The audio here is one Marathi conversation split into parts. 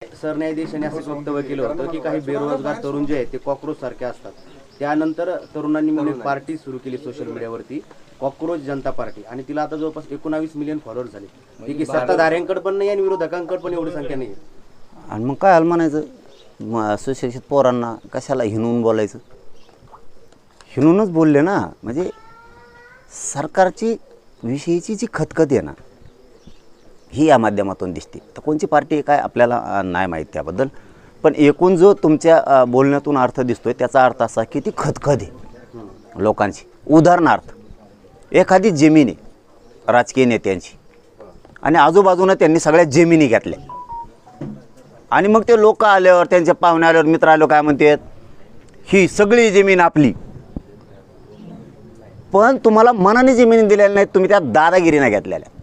सरन्यायाधीशांनी असं वक्तव्य केलं होतं की काही बेरोजगार तरुण जे आहेत ते कॉकरोच सारखे असतात। त्यानंतर तरुणांनी मिळून एक पार्टी सुरू केली सोशल मीडियावरती, कॉकरोच जनता पार्टी, आणि तिला आता जवळपास 19 मिलियन फॉलोअर्स झाले। ती की सत्ताधाऱ्यांकडे पण नाही आणि विरोधकांकडे पण एवढी संख्या नाही। आणि मग काय म्हणायचं, सुशिक्षित पोरांना कशाला हिणून बोलायचं? हिणूनच बोलले ना, म्हणजे सरकारची विषयीची जी खतखत आहे ना, ही या माध्यमातून दिसते। तर कोणची पार्टी आहे काय आपल्याला नाही माहीत त्याबद्दल, पण एकूण जो तुमच्या बोलण्यातून अर्थ दिसतोय त्याचा अर्थ असा की ती खतखत आहे लोकांची। उदाहरणार्थ एखादी जमीन आहे राजकीय नेत्यांची आणि आजूबाजूनं त्यांनी सगळ्या जमिनी घेतल्या, आणि मग ते लोक आल्यावर त्यांच्या पाहुणे आल्यावर मित्र आल्यावर काय म्हणतात, ही सगळी जमीन आपली। पण तुम्हाला मनाने जमिनी दिलेल्या नाहीत, तुम्ही त्या दादागिरीने घेतलेल्या।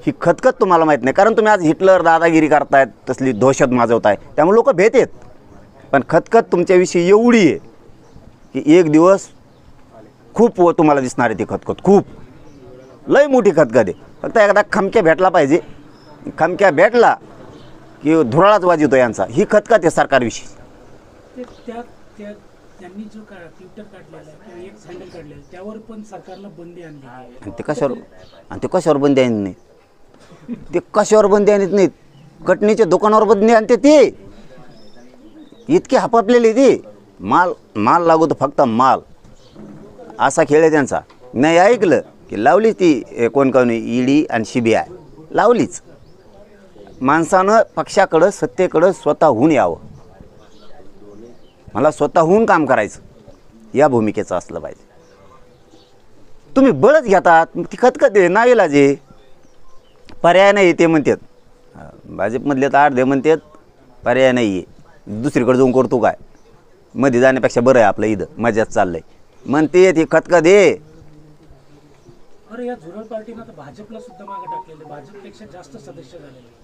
ही खतखत तुम्हाला माहीत नाही, कारण तुम्ही आज हिटलर दादागिरी करतायत, तसली दहशत माजवताय, त्यामुळे लोक भेट आहेत। पण खतखत तुमच्याविषयी एवढी आहे की एक दिवस खूप तुम्हाला दिसणार आहे ती खतखत, खूप लय मोठी खतखत आहे। फक्त एकदा खमक्या भेटला पाहिजे, खमक्या भेटला की धुराळाच वाजवतो यांचा। ही खतखत आहे सरकारविषयी। त्यांनी जो ट्विटर काढलेला किंवा एक हँडल काढलेलं त्यावर पण सरकारला बंदी आणली आहे। आणि ते कशावर बंदी आणत नाहीत? ते कशावर बंदी आणत नाहीत? कटणीच्या दुकानावर बंदी आणते ते। इतके हापापलेले ते माल लागू तर फक्त माल, असा खेळ आहे त्यांचा। नाही ऐकलं की लावलीच ती कोण ईडी आणि CBI लावलीच। माणसानं पक्षाकडं सत्तेकडं स्वतःहून यावं, मला स्वतःहून काम करायचं, या भूमिकेचं असलं पाहिजे। तुम्ही बळच घेतात, ती खतखत आहे, नाईलाज आहे, पर्याय नाही ते म्हणतात। भाजपमधले तर अर्धे म्हणतात पर्याय नाही आहे, दुसरीकडे जाऊन करतो काय, मध्ये जाण्यापेक्षा बरं आहे आपलं, इथं मजाच चाललंय म्हणते ती खतखत आहे। अरे या झुरळ पार्टीनं तर भाजपला सुद्धा मागे टाकलेलं, भाजपपेक्षा जास्त सदस्य झालेले।